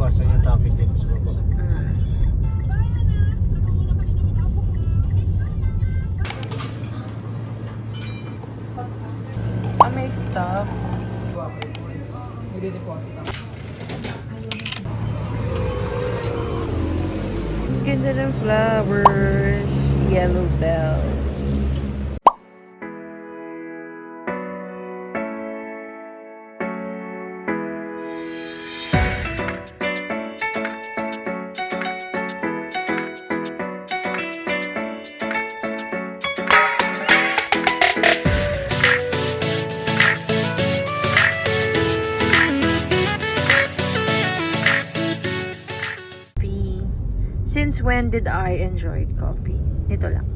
mabawasan yung traffic dito sa baba. May stuff. Ganda ng flowers. Yellow bell. Since when did I enjoy coffee? Ito lang.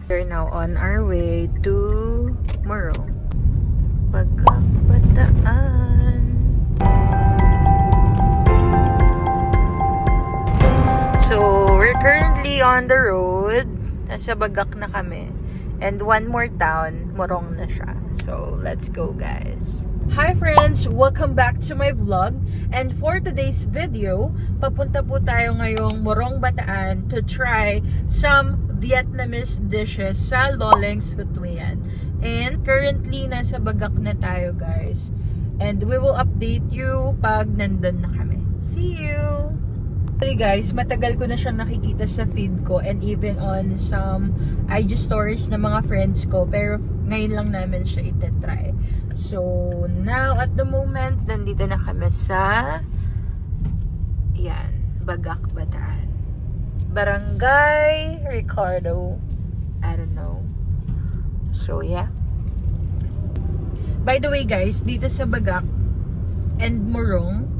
We're now on our way to Morong. Pagkabataan. So, we're currently on the road. Nasa Bagak na kami. And one more town, Morong na siya. So, let's go guys. Hi friends! Welcome back to my vlog. And for today's video, papunta po tayo ngayong Morong Bataan to try some Vietnamese dishes sa Loleng's Cutuyan. And currently, nasa Bagak na tayo guys. And we will update you pag nandun na kami. See you! Actually guys, matagal ko na siyang nakikita sa feed ko and even on some IG stories ng mga friends ko. Pero ngayon lang namin siya itetry. So, now at the moment, nandito na kami sa Bagak Bataan. Barangay Ricardo. I don't know. So, yeah. By the way guys, dito sa Bagak and Morong,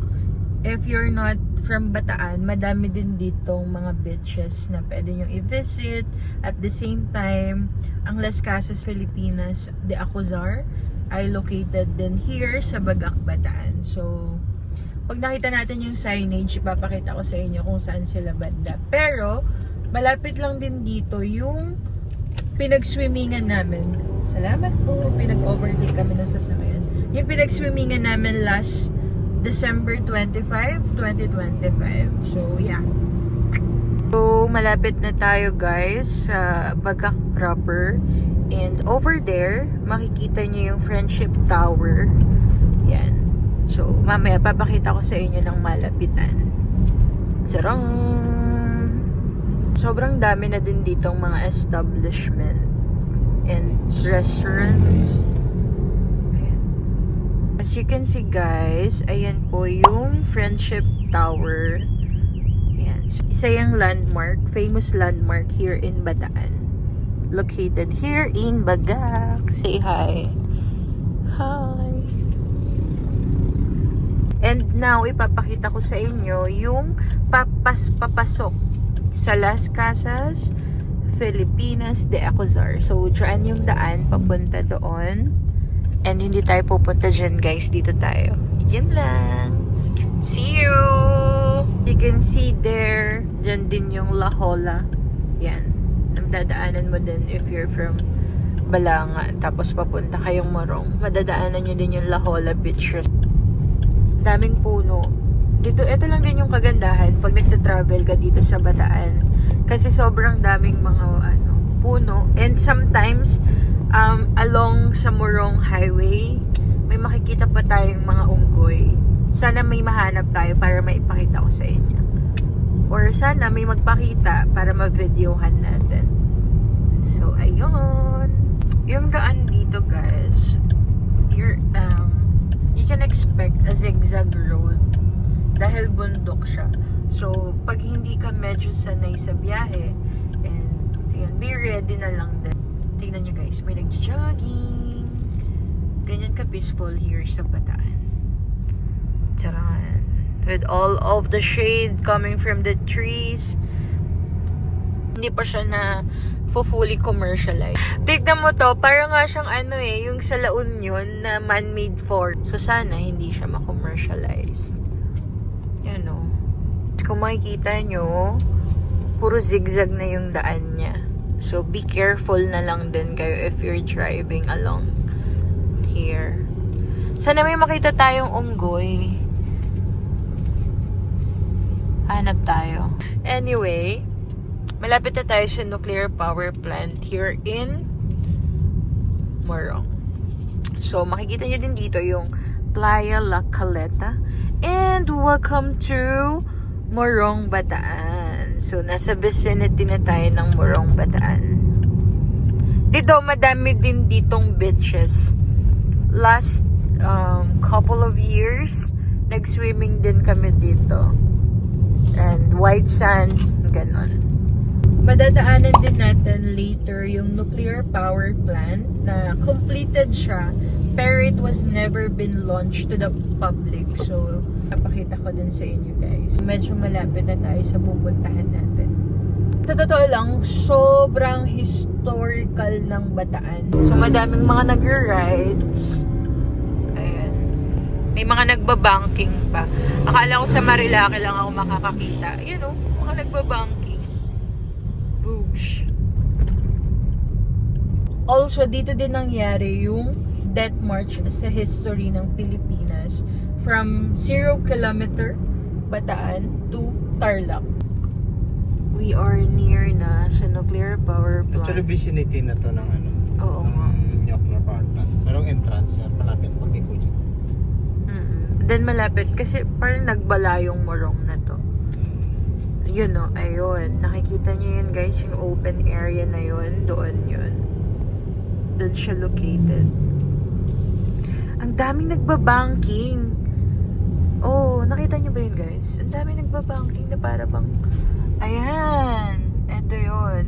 if you're not from Bataan, madami din ditong mga beaches na pwede nyo i-visit. At the same time, ang Las Casas, Filipinas, de Acuzar, ay located din here sa Bagak, Bataan. So, pag nakita natin yung signage, ipapakita ko sa inyo kung saan sila banda. Pero, malapit lang din dito yung pinag-swimmingan namin. Salamat po, pinag-overtake kami ng sasakyan. Yung pinag-swimmingan namin last December 25, 2025. So, yeah. So, malapit na tayo guys sa Bagak proper. And over there, makikita nyo yung Friendship Tower. Yan. So, mamaya papakita ko sa inyo ng malapitan. Sarang! Sobrang dami na din ditong mga establishment and restaurants. As you can see guys, ayan po yung Friendship Tower. Ayan. Isa yung landmark, famous landmark here in Bataan. Located here in Bagak. Say hi. Hi. And now, ipapakita ko sa inyo yung papasok sa Las Casas, Filipinas, de Acuzar. So, dyan yung daan, papunta doon. And hindi tayo pupunta dyan guys, dito tayo. Yan lang. See you! You can see there, dyan din yung La Jolla. Yan. Dadaanan mo din if you're from Balanga. Tapos papunta kayong Morong. Madadaanan nyo din yung La Jolla Beach. Daming puno. Dito, ito lang din yung kagandahan pag nagta-travel ka dito sa Bataan. Kasi sobrang daming mga puno. And sometimes, along sa Morong Highway, may makikita pa tayong mga unggoy. Sana may mahanap tayo para maipakita ko sa inyo. Or sana may magpakita para ma-videohan natin. So, ayun. Yung daan dito, guys, you can expect a zigzag road dahil bundok siya. So, pag hindi ka medyo sanay sa biyahe, and yun, be ready na lang din. Tingnan nyo guys, may nagja-jogging. Ganyan ka-peaceful here sa Bataan. Charan. With all of the shade coming from the trees. Hindi pa siya na fully commercialized. Tignan mo to, parang nga siyang yung sa La Union na man-made fort. So sana hindi siya ma-commercialize. Yan o. Kung makikita nyo, puro zigzag na yung daan niya. So be careful na lang din kayo if you're driving along here. Sana may makita tayong unggoy. Hanap tayo. Anyway, malapit na tayo sa nuclear power plant here in Morong. So, makikita nyo din dito yung Playa La Caleta. And welcome to Morong, Bataan. So, nasa vicinity na tayo ng Morong, Bataan. Dito, madami din ditong beaches. Last couple of years, nag-swimming din kami dito. And white sands, ganon. Madadaanan din natin later yung nuclear power plant na completed siya, pero it was never been launched to the public. So, napakita ko din sa inyo guys. Medyo malapit na tayo sa pupuntahan natin. Sa totoo lang, sobrang historical ng Bataan. So, madaming mga nag-rides. Ayan. May mga nagbabanking pa. Akala ko sa Marilaki lang ako makakakita. You know, mga nagbabanking. Boosh. Also, dito din nangyari yung death march sa history ng Pilipinas from 0 kilometer Bataan to Tarlac. We are near na sa nuclear power plant. Actually, vicinity na to ng ano. Oo nga. Nuclear power plant. Pero ang entrance niya, palapit pag-iko dyan. Then malapit kasi parang nagbala yung Morong na to. Yun o, ayun. Nakikita niyo yun guys, yung open area na yun. Doon yun. Doon siya located. Ang daming nagbabanking. Oh, nakita niyo ba yun guys? Ang daming nagbabanking na para bang... Ayan. Ito yun.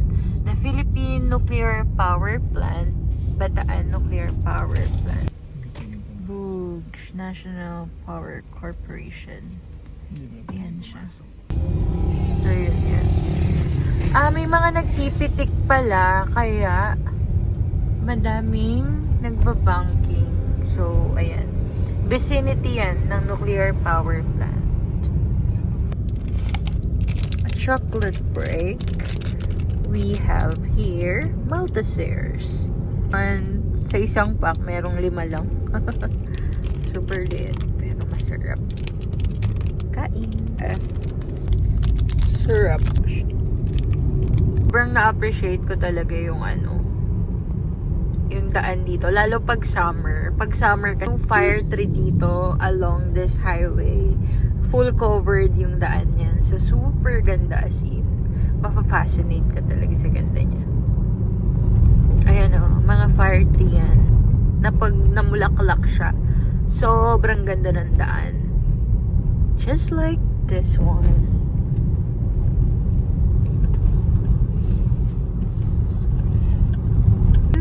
The Philippine Nuclear Power Plant. Bataan Nuclear Power Plant. Bugs National Power Corporation. Yan siya. So, yun yan. May mga nagpipitik pala, kaya madaming nagbabanking. So, ayan. Vicinity yan ng nuclear power plant. A chocolate break. We have here Maltesers. And sa isang pack, merong 5 lang. Super liit, pero masarap. Kain. Syrup. Sobrang na-appreciate ko talaga yung yung daan dito. Lalo pag summer. Pag summer, yung fire tree dito along this highway, full covered yung daan yan. So, super ganda as in. Mapafascinate ka talaga sa ganda niya. Ayan o, mga fire tree yan. Na pag namulaklak siya, sobrang ganda ng daan. Just like this one.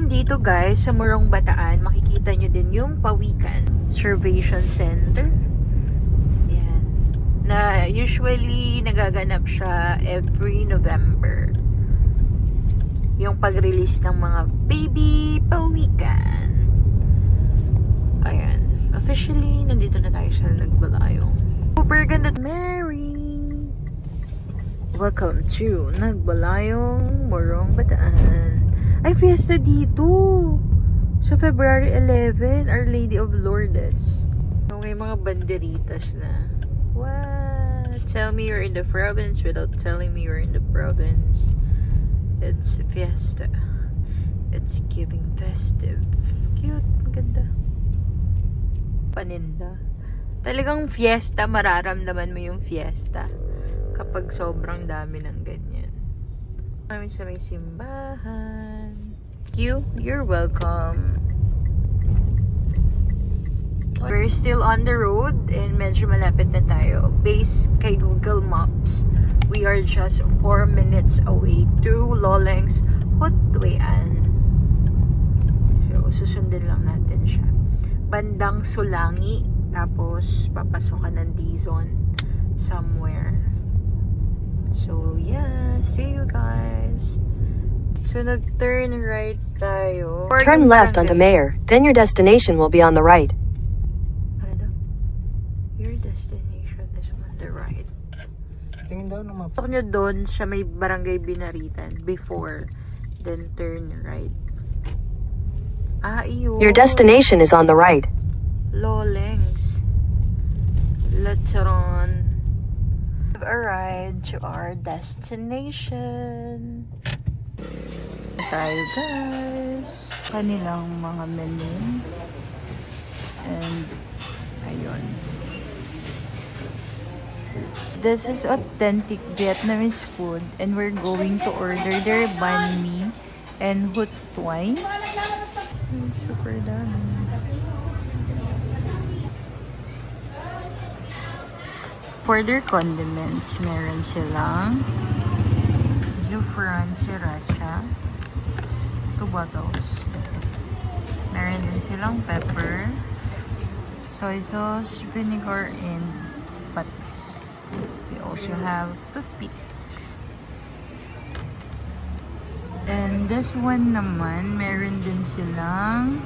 Dito guys, sa Morong Bataan, makikita nyo din yung Pawikan Observation Center. Yan. Na usually nagaganap siya every November. Yung pag-release ng mga baby pawikan. Ayan. Officially, nandito na tayo sa Nagbalayong. Super ganda. Mary! Welcome to Nagbalayong, Morong Bataan. Ay, fiesta dito! Sa February 11, Our Lady of Lourdes. So, may mga banderitas na. What? Tell me you're in the province without telling me you're in the province. It's fiesta. It's giving festive. Cute. Ang ganda. Paninda. Talagang fiesta, mararamdaman mo yung fiesta kapag sobrang dami ng ganyan. Kami sa may simbahan. Thank you. You're welcome. We're still on the road and medyo malapit na tayo. Based kay Google Maps, we are just 4 minutes away to Loleng's Hutwayan. So, susundin lang natin siya. Bandang Sulangi, tapos papasok ka ng Dizon somewhere. So, yeah. See you guys. So, nag-turn right tayo. Turn left onto Mayor, then your destination will be on the right. Ano? Your destination is on the right. Tingin daw ng map. Tok nyo doon sa may Barangay Binaritan before, then turn right. Iyo. Your destination is on the right. Lol. Charon! We've arrived to our destination. Tayo guys. Kanilang mga menu. And ayun. This is authentic Vietnamese food and we're going to order their banh mi and hut tuay. Super dami. For their condiments, meron silang Jufran Sriracha, 2 bottles. Meron din silang pepper, soy sauce, vinegar, and patis. We also have toothpicks. And this one naman, meron din silang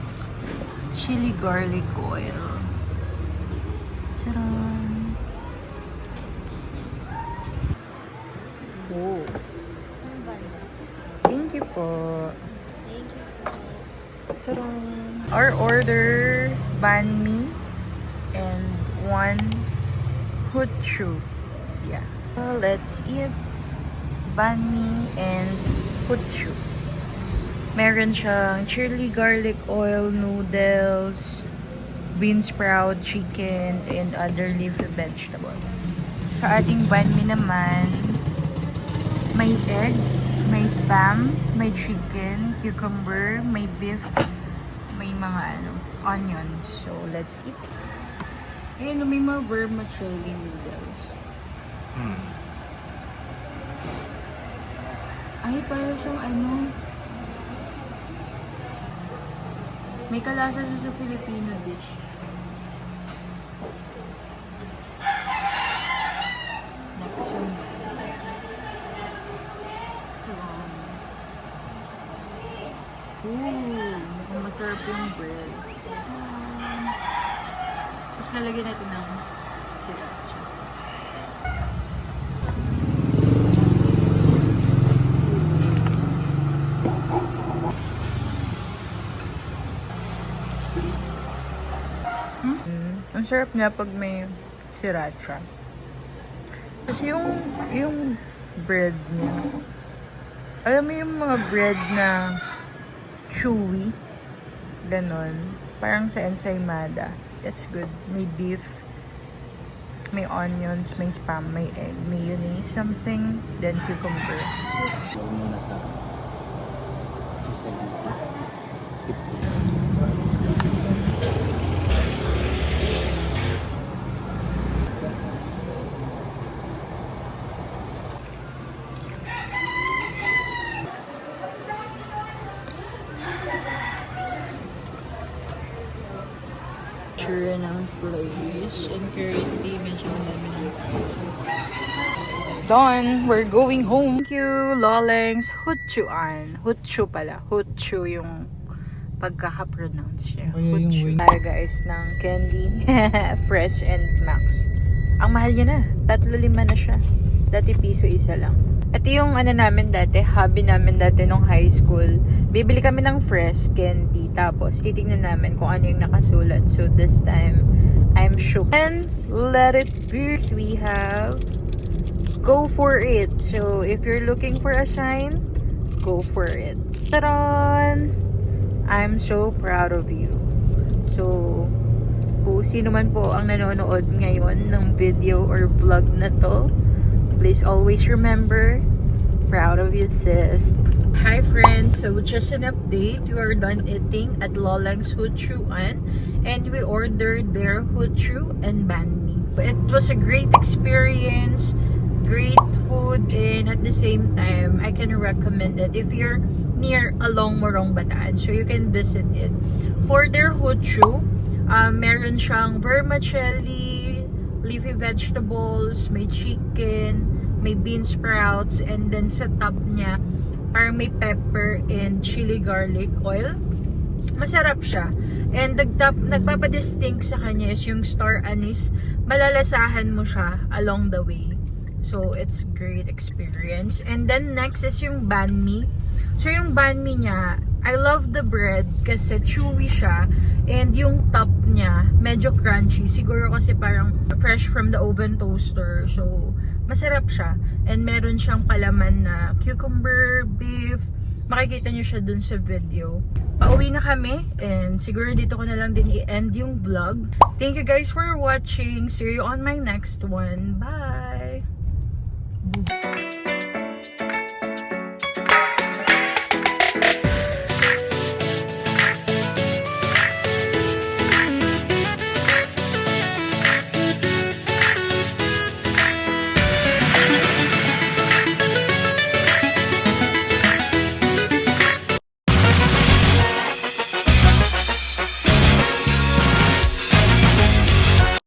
chili garlic oil. Tcharam! Oh. Thank you po. Tcharam! Our order, banh mi and 1 hut chu. Yeah. Let's eat banh mi and hut chu. Meron siyang chili garlic oil noodles, bean sprout chicken, and other leafy vegetable. Sa ating banh mi naman, may egg, may spam, may chicken, cucumber, may beef, may mga onions. So, let's eat. Ayan, may mga vermicelli noodles. Ay, parang siyang may kalasa siya sa Filipino dish. Next one. Mukhang masarap yung bread. Tapos lalagyan natin ng sriracha. Ang sarap niya pag may sriracha. Kasi yung bread niya, alam mo yung mga bread na chewy, ganon, parang sa ensaymada. That's good. May beef, may onions, may spam, may egg, mayonnaise, something, then cucumber. Muna sa Picture ng place and currently medyo madami na done. We're going home. Thank you, Loleng's Hutchuan. Hutchu pala. Hutchu yung pagkaka-pronounce niya. Kaya yung Hutchu. wing. Tayo guys ng candy. Fresh and Max. Ang mahal niya na. 3.5 na siya. Dati piso isa lang. Ito yung namin dati, hobby namin dati nung high school. Bibili kami ng fresh candy, tapos titignan namin kung ano yung nakasulat. So this time, I'm shook. And let it be. We have go for it. So if you're looking for a sign, go for it. Taran! I'm so proud of you. So, kung sino man po ang nanonood ngayon ng video or vlog na to, please always remember, proud of you, sis. Hi friends, so just an update. We are done eating at Loleng's Hutchuan and we ordered their hutchu and banh mi. It was a great experience, great food, and at the same time, I can recommend it if you're near along Morong Bataan, so you can visit it. For their hutchu, meron siyang vermicelli, leafy vegetables, may chicken, may bean sprouts, and then sa top niya, parang may pepper and chili garlic oil. Masarap siya. And nagpapadistinct sa kanya is yung star anise. Malalasahan mo siya along the way. So, it's great experience. And then next is yung banh mi. So, yung banh mi niya, I love the bread kasi chewy siya and yung top niya medyo crunchy. Siguro kasi parang fresh from the oven toaster. So, masarap siya. And meron siyang palaman na cucumber, beef. Makikita nyo siya dun sa video. Pauwi na kami and siguro dito ko na lang din i-end yung vlog. Thank you guys for watching. See you on my next one. Bye!